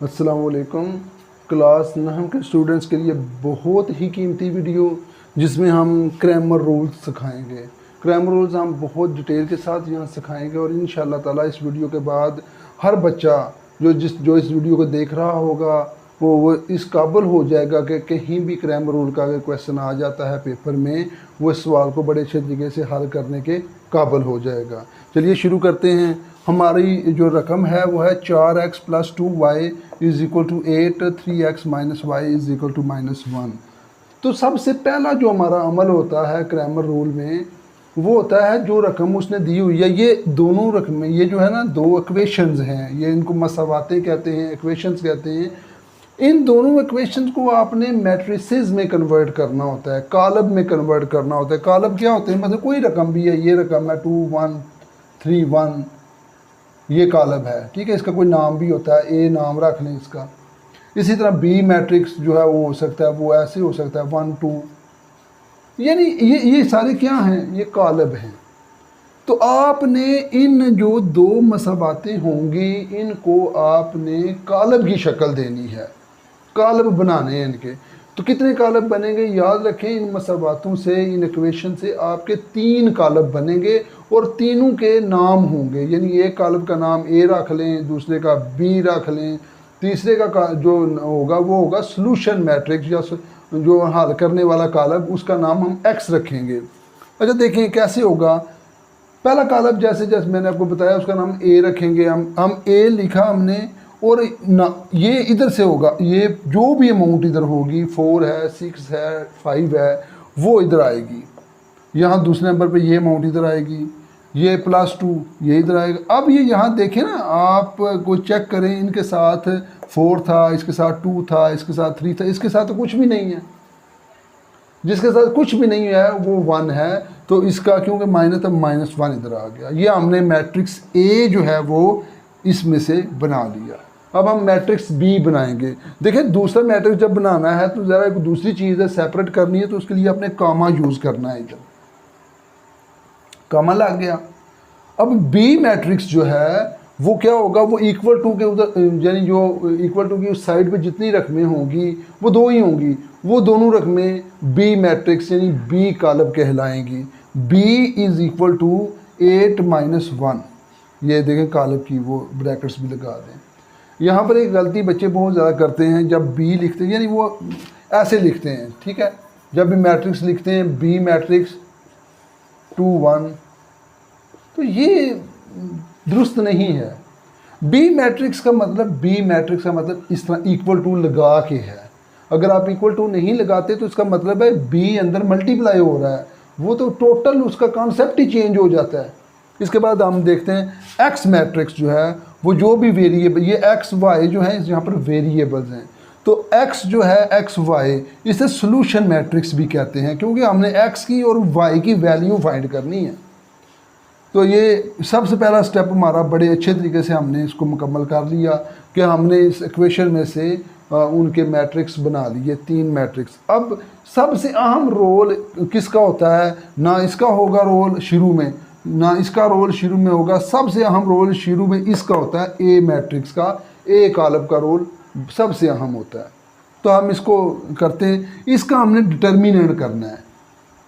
अस्सलाम वालेकुम। क्लास 9 के स्टूडेंट्स के लिए बहुत ही कीमती वीडियो जिसमें हम ग्रामर रूल्स सिखाएंगे। ग्रामर रूल्स हम बहुत डिटेल के साथ यहाँ सिखाएंगे और इंशाल्लाह ताला इस वीडियो के बाद हर बच्चा जो इस वीडियो को देख रहा होगा वो इस काबिल हो जाएगा कि कहीं भी ग्रामर रूल का अगर क्वेश्चन आ जाता है पेपर में, वो इस सवाल को बड़े अच्छे तरीके से हल करने के काबिल हो जाएगा। चलिए शुरू करते हैं। हमारी जो रकम है वो है 4x + 2y = 8, 3x - y = -1। तो सबसे पहला जो हमारा अमल होता है ग्रामर रूल में वो होता है जो रकम उसने दी हुई है, ये दोनों रकमें, ये जो है ना दो इक्वेशंस हैं, ये इनको मसावातें कहते हैं, इक्वेशंस कहते हैं। इन दोनों इक्वेशंस को आपने मैट्रिसेस में कन्वर्ट करना होता है, कॉलम में कन्वर्ट करना होता है। कॉलम क्या होते हैं, मतलब कोई रकम भी है, ये रकम है 2 1 3 1, ये कॉलम है, ठीक है। इसका कोई नाम भी होता है, ए नाम रख लें इसका। इसी तरह बी मैट्रिक्स जो है वो हो सकता है, वो ऐसे हो सकता है 1 2, यानी ये सारे क्या हैं, ये कॉलम हैं। तो आपने इन जो दो मसावातें होंगी इनको आपने कॉलम की शक्ल देनी है, कॉलम बनाने हैं इनके। तो कितने कॉलम बनेंगे, याद रखें इन मसावातों से, इन इक्वेशन से आपके 3 कॉलम बनेंगे और तीनों के नाम होंगे। यानी एक कॉलम का नाम ए रख लें, दूसरे का बी रख लें, तीसरे का जो होगा वो होगा सॉल्यूशन मैट्रिक्स या जो हल करने वाला कॉलम, उसका नाम हम एक्स रखेंगे। अच्छा देखें कैसे होगा। पहला कॉलम जैसे मैंने आपको बताया उसका नाम ए रखेंगे, हम ए लिखा हमने, और ना ये इधर से होगा, ये जो भी अमाउंट इधर होगी 4 है 6 है 5 है वो इधर आएगी। यहाँ दूसरे नंबर पे ये अमाउंट इधर आएगी, ये +2 ये इधर आएगा। अब ये यहाँ देखें ना, आप को चेक करें, इनके साथ 4 था, इसके साथ 2 था, इसके साथ 3 था, इसके साथ तो कुछ भी नहीं है। जिसके साथ कुछ भी नहीं है वो 1 है, तो इसका क्योंकि माइनस, तब -1 इधर आ गया। ये हमने मैट्रिक्स ए जो है वो इसमें से बना लिया। अब हम मैट्रिक्स बी बनाएंगे। देखिए दूसरा मैट्रिक्स जब बनाना है तो ज़रा एक दूसरी चीज़ है, सेपरेट करनी है, तो उसके लिए अपने कामा यूज़ करना है। इधर कामा लग गया। अब बी मैट्रिक्स जो है वो क्या होगा, वो इक्वल टू के उधर, यानी जो इक्वल टू की उस साइड पे जितनी रकमें होंगी वो 2 ही होंगी, वो दोनों रकमें बी मैट्रिक्स यानी बी कॉलम कहलाएंगी। b = 8 - 1, ये देखें कॉलम की वो ब्रैकेट्स भी लगा दें। यहाँ पर एक गलती बच्चे बहुत ज़्यादा करते हैं, जब बी लिखते हैं यानी वो ऐसे लिखते हैं, ठीक है। जब भी मैट्रिक्स लिखते हैं बी मैट्रिक्स 2 1, तो ये दुरुस्त नहीं है। बी मैट्रिक्स का मतलब इस तरह इक्वल टू लगा के है। अगर आप इक्वल टू नहीं लगाते तो इसका मतलब है बी अंदर मल्टीप्लाई हो रहा है, वो तो टोटल उसका कॉन्सेप्ट ही चेंज हो जाता है। इसके बाद हम देखते हैं एक्स मैट्रिक्स जो है वो जो भी वेरिएबल, ये एक्स वाई जो है यहाँ पर वेरिएबल्स हैं, तो एक्स जो है एक्स वाई, इसे सॉल्यूशन मैट्रिक्स भी कहते हैं, क्योंकि हमने एक्स की और वाई की वैल्यू फाइंड करनी है। तो ये सबसे पहला स्टेप हमारा बड़े अच्छे तरीके से हमने इसको मुकम्मल कर लिया कि हमने इस इक्वेशन में से उनके मैट्रिक्स बना लिए, 3 मैट्रिक्स। अब सबसे अहम रोल किसका होता है, ना इसका होगा रोल शुरू में, ना इसका रोल शुरू में होगा, सबसे अहम रोल शुरू में इसका होता है ए मैट्रिक्स का, ए कॉलम का रोल सबसे अहम होता है। तो हम इसको करते हैं, इसका हमने डिटर्मिनेंट करना है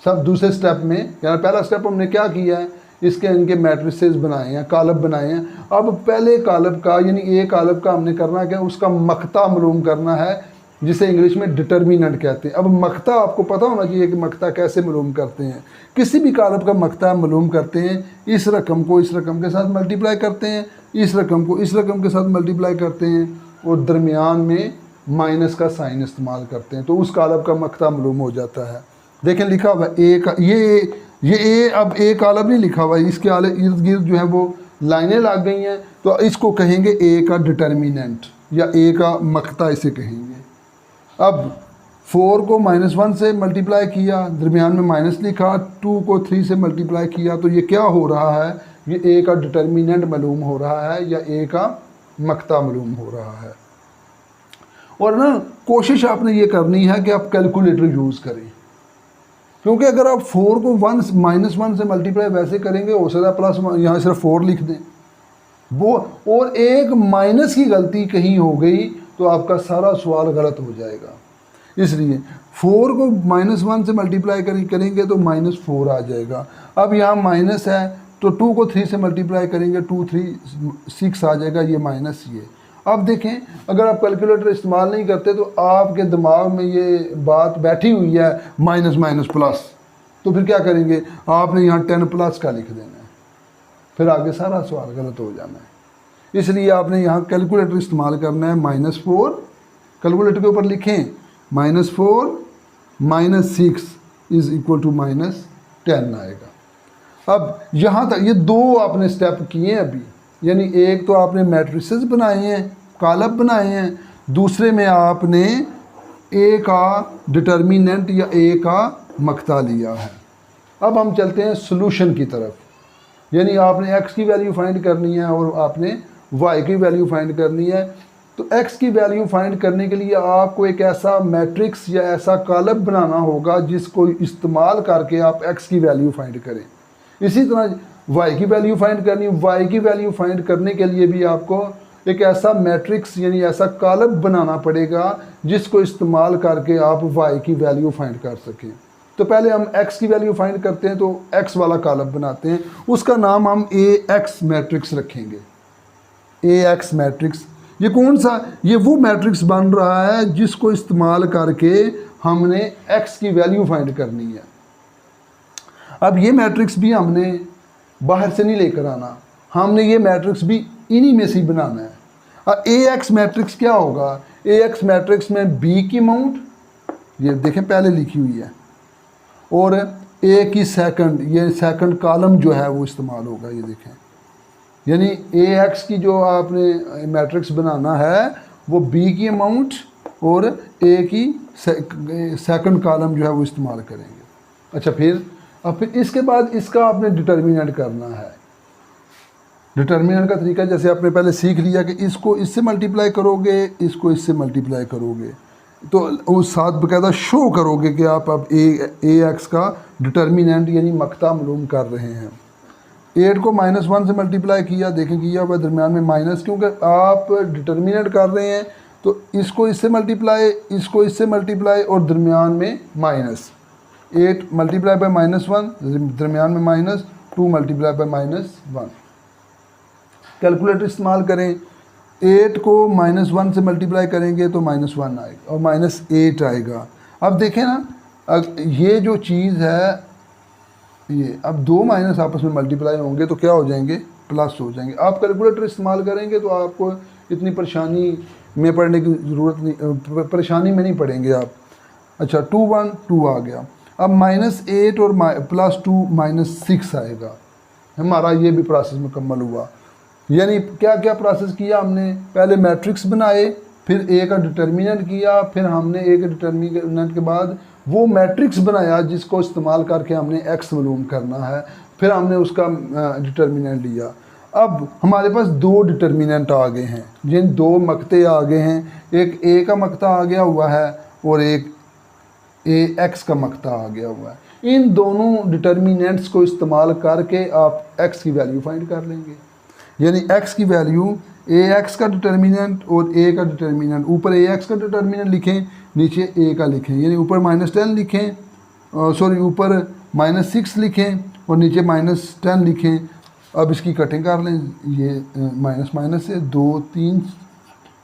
सब दूसरे स्टेप में। यानी पहला स्टेप हमने क्या किया है, इसके इनके मैट्रिसेस बनाए हैं, कॉलम बनाए हैं। अब पहले कॉलम का यानी ए कॉलम का हमने करना क्या, उसका मकता मालूम करना है, जिसे इंग्लिश में डिटर्मिनेंट कहते हैं। अब मकता आपको पता होना चाहिए कि मकता कैसे मालूम करते हैं। किसी भी कॉलम का मकता मालूम करते हैं, इस रकम को इस रकम के साथ मल्टीप्लाई करते हैं, इस रकम को इस रकम के साथ मल्टीप्लाई करते हैं और दरमियान में माइनस का साइन इस्तेमाल करते हैं, तो उस कॉलम का मकता मालूम हो जाता है। देखें लिखा हुआ ए का, ये ए, अब ए कॉलम नहीं लिखा हुआ है, इसके आले इर्द गिर्द जो है वो लाइनें लग गई हैं, तो इसको कहेंगे ए का डिटर्मिनेंट या ए का मकता इसे कहेंगे। अब 4 को -1 से मल्टीप्लाई किया, दरमियान में माइनस लिखा, 2 को 3 से मल्टीप्लाई किया, तो ये क्या हो रहा है, ये ए का डिटर्मिनेंट मालूम हो रहा है या ए का मकता मालूम हो रहा है। और ना कोशिश आपने ये करनी है कि आप कैलकुलेटर यूज़ करें, क्योंकि अगर आप 4 को -1 से मल्टीप्लाई वैसे करेंगे, हो सकता है प्लस यहाँ सिर्फ 4 लिख दें वो, और एक माइनस की गलती कहीं हो गई तो आपका सारा सवाल गलत हो जाएगा। इसलिए 4 को -1 से मल्टीप्लाई करेंगे तो -4 आ जाएगा। अब यहाँ माइनस है तो 2 को 3 से मल्टीप्लाई करेंगे 2 3 6 आ जाएगा, ये माइनस ये। अब देखें अगर आप कैलकुलेटर इस्तेमाल नहीं करते तो आपके दिमाग में ये बात बैठी हुई है माइनस माइनस प्लस, तो फिर क्या करेंगे, आपने यहाँ 10 प्लस का लिख देना है, फिर आगे सारा सवाल गलत हो जाना है। इसलिए आपने यहाँ कैलकुलेटर इस्तेमाल करना है। -4 कैलकुलेटर के ऊपर लिखें, -4 -6 इज़ इक्वल टू -10 आएगा। अब यहाँ तक ये दो आपने स्टेप किए हैं अभी, यानी एक तो आपने मैट्रिसेस बनाए हैं, कॉलम बनाए हैं, दूसरे में आपने ए का डिटर्मिनेंट या ए का मकता लिया है। अब हम चलते हैं सॉल्यूशन की तरफ, यानी आपने x की वैल्यू फाइंड करनी है और आपने y की वैल्यू फाइंड करनी है। तो x की वैल्यू फाइंड करने के लिए आपको एक ऐसा मैट्रिक्स या ऐसा कॉलम बनाना होगा जिसको इस्तेमाल करके आप x की वैल्यू फाइंड करें। इसी तरह y की वैल्यू फाइंड करनी, y की वैल्यू फाइंड करने के लिए भी आपको एक ऐसा मैट्रिक्स यानी ऐसा कॉलम बनाना पड़ेगा जिसको इस्तेमाल करके आप y की वैल्यू फाइंड कर सकें। तो पहले हम x की वैल्यू फाइंड करते हैं, तो x वाला कॉलम बनाते हैं, उसका नाम हम ax मैट्रिक्स रखेंगे। ax मैट्रिक्स ये कौन सा, ये वो मैट्रिक्स बन रहा है जिसको इस्तेमाल करके हमने x की वैल्यू फाइंड करनी है। अब ये मैट्रिक्स भी हमने बाहर से नहीं लेकर आना, हमने ये मैट्रिक्स भी इन्हीं में से ही बनाना है। अब ax मैट्रिक्स क्या होगा, ax मैट्रिक्स में b की अमाउंट ये देखें पहले लिखी हुई है और a की सेकंड, ये सेकंड कॉलम जो है वो इस्तेमाल होगा, ये देखें, यानी ax की जो आपने मैट्रिक्स बनाना है वो b की अमाउंट और a की सेकंड कॉलम जो है वो इस्तेमाल करेंगे। अच्छा फिर इसके बाद इसका आपने डिटर्मिनेंट करना है। डिटर्मिनेंट का तरीका जैसे आपने पहले सीख लिया कि इसको इससे मल्टीप्लाई करोगे, इसको इससे मल्टीप्लाई करोगे, तो उस साथ बकायदा शो करोगे कि आप अब ax का डिटर्मिनेंट यानी मकता मालूम कर रहे हैं। 8 को -1 से मल्टीप्लाई किया, देखें किया हुआ दरमियान में माइनस, क्योंकि आप डिटर्मिनेंट कर रहे हैं तो इसको इससे मल्टीप्लाई, इसको इससे मल्टीप्लाई और दरमियान में माइनस। 8 मल्टीप्लाई बाय -1 दरमियान में -2 मल्टीप्लाई बाय -1। कैलकुलेटर इस्तेमाल करें, 8 को -1 से मल्टीप्लाई करेंगे तो -1 आएगा और -8 आएगा। अब देखें ना, ये जो चीज़ है ये अब दो माइनस आपस में मल्टीप्लाई होंगे तो क्या हो जाएंगे, प्लस हो जाएंगे। आप कैलकुलेटर इस्तेमाल करेंगे तो आपको इतनी परेशानी में पड़ने की ज़रूरत नहीं, परेशानी में नहीं पड़ेंगे आप। अच्छा 2 1 2 आ गया। अब -8 और +2 -6 आएगा। हमारा ये भी प्रोसेस मुकम्मल हुआ। यानी क्या क्या प्रोसेस किया हमने, पहले मैट्रिक्स बनाए, फिर ए का डिटर्मिनेंट किया, फिर हमने ए के डिटर्मिनेंट के बाद वो मैट्रिक्स बनाया जिसको इस्तेमाल करके हमने एक्स मालूम करना है, फिर हमने उसका डिटर्मिनेंट लिया। अब हमारे पास दो डिटर्मिनेंट आ गए हैं, जिन दो मकते आ गए हैं, एक ए का मकता आ गया हुआ है और एक ए एक्स का मकता आ गया हुआ है। इन दोनों डिटर्मिनेंट्स को इस्तेमाल करके आप एक्स की वैल्यू फाइंड कर लेंगे। यानी x की वैल्यू ax का डिटर्मिनेंट और a का डिटर्मिनेंट, ऊपर ax का डिटर्मिनेंट लिखें, नीचे a का लिखें, यानी ऊपर -10 लिखें, सॉरी ऊपर -6 लिखें और नीचे -10 लिखें। अब इसकी कटिंग कर लें, ये माइनस माइनस से 2 3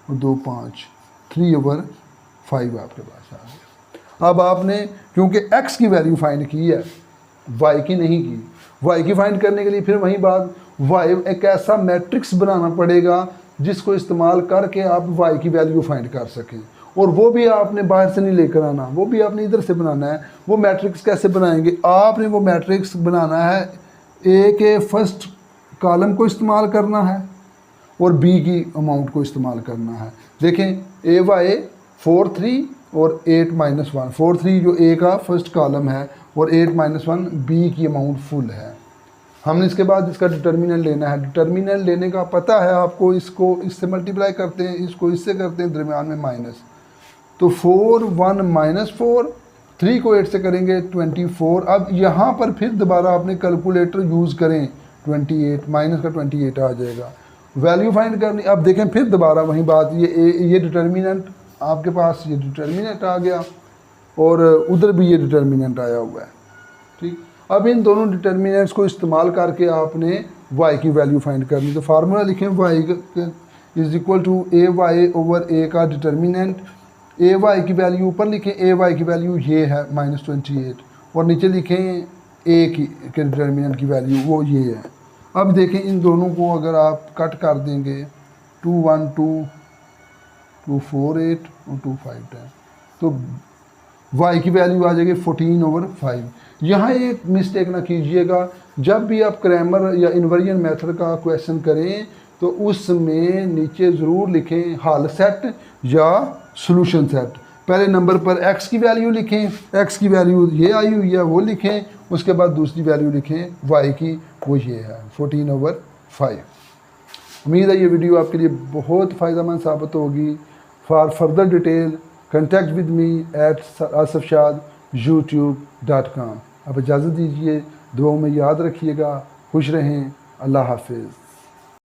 और 2 5 3/5 आपके पास आ गया। अब आपने क्योंकि x की वैल्यू फाइंड की है, y की नहीं की, y की फाइंड करने के लिए फिर वही बात, y एक ऐसा मैट्रिक्स बनाना पड़ेगा जिसको इस्तेमाल करके आप y की वैल्यू फाइंड कर सकें, और वो भी आपने बाहर से नहीं लेकर आना, वो भी आपने इधर से बनाना है। वो मैट्रिक्स कैसे बनाएंगे, आपने वो मैट्रिक्स बनाना है a के फर्स्ट कॉलम को इस्तेमाल करना है और b की अमाउंट को इस्तेमाल करना है। देखें ay 4 3 और 8 -1, 4 3 जो a का फर्स्ट कॉलम है और 8 -1 b की अमाउंट फुल है। हमने इसके बाद इसका डिटर्मिनेंट लेना है। डिटर्मिनेंट लेने का पता है आपको, इसको इससे मल्टीप्लाई करते हैं, इसको इससे करते हैं, दरमियान में माइनस, तो 4 1 -4, 3 को 8 से करेंगे 24। अब यहाँ पर फिर दोबारा आपने कैलकुलेटर यूज़ करें, 28 माइनस का 28 आ जाएगा। वैल्यू फाइंड करनी। अब देखें फिर दोबारा वही बात, ये डिटर्मिनेंट आपके पास, ये डिटर्मिनेंट आ गया और उधर भी ये डिटर्मिनेंट आया हुआ है, ठीक। अब इन दोनों डिटर्मिनेंट्स को इस्तेमाल करके आपने y की वैल्यू फाइंड करनी। तो फार्मूला लिखें y is equal to A Y over A का डिटर्मिनेंट, ए वाई की वैल्यू ऊपर लिखें, ए वाई की वैल्यू ये है -28, और नीचे लिखें ए की के डिटर्मिनेंट की वैल्यू वो ये है। अब देखें इन दोनों को अगर आप कट कर देंगे 212, 248 और 252, तो y की वैल्यू आ जाएगी 14/5। यहाँ एक मिस्टेक ना कीजिएगा, जब भी आप क्रैमर या इन्वर्जन मेथड का क्वेश्चन करें तो उसमें नीचे ज़रूर लिखें हल सेट या सॉल्यूशन सेट। पहले नंबर पर x की वैल्यू लिखें, x की वैल्यू ये आई हुई है वो लिखें, उसके बाद दूसरी वैल्यू लिखें y की, वो ये है 14/5। उम्मीद है ये वीडियो आपके लिए बहुत फ़ायदेमंद साबित होगी। For further detail contact with me at asafshad youtube.com। अब इजाज़त दीजिए, दुआओं में याद रखिएगा, खुश रहें, अल्लाह हाफिज़।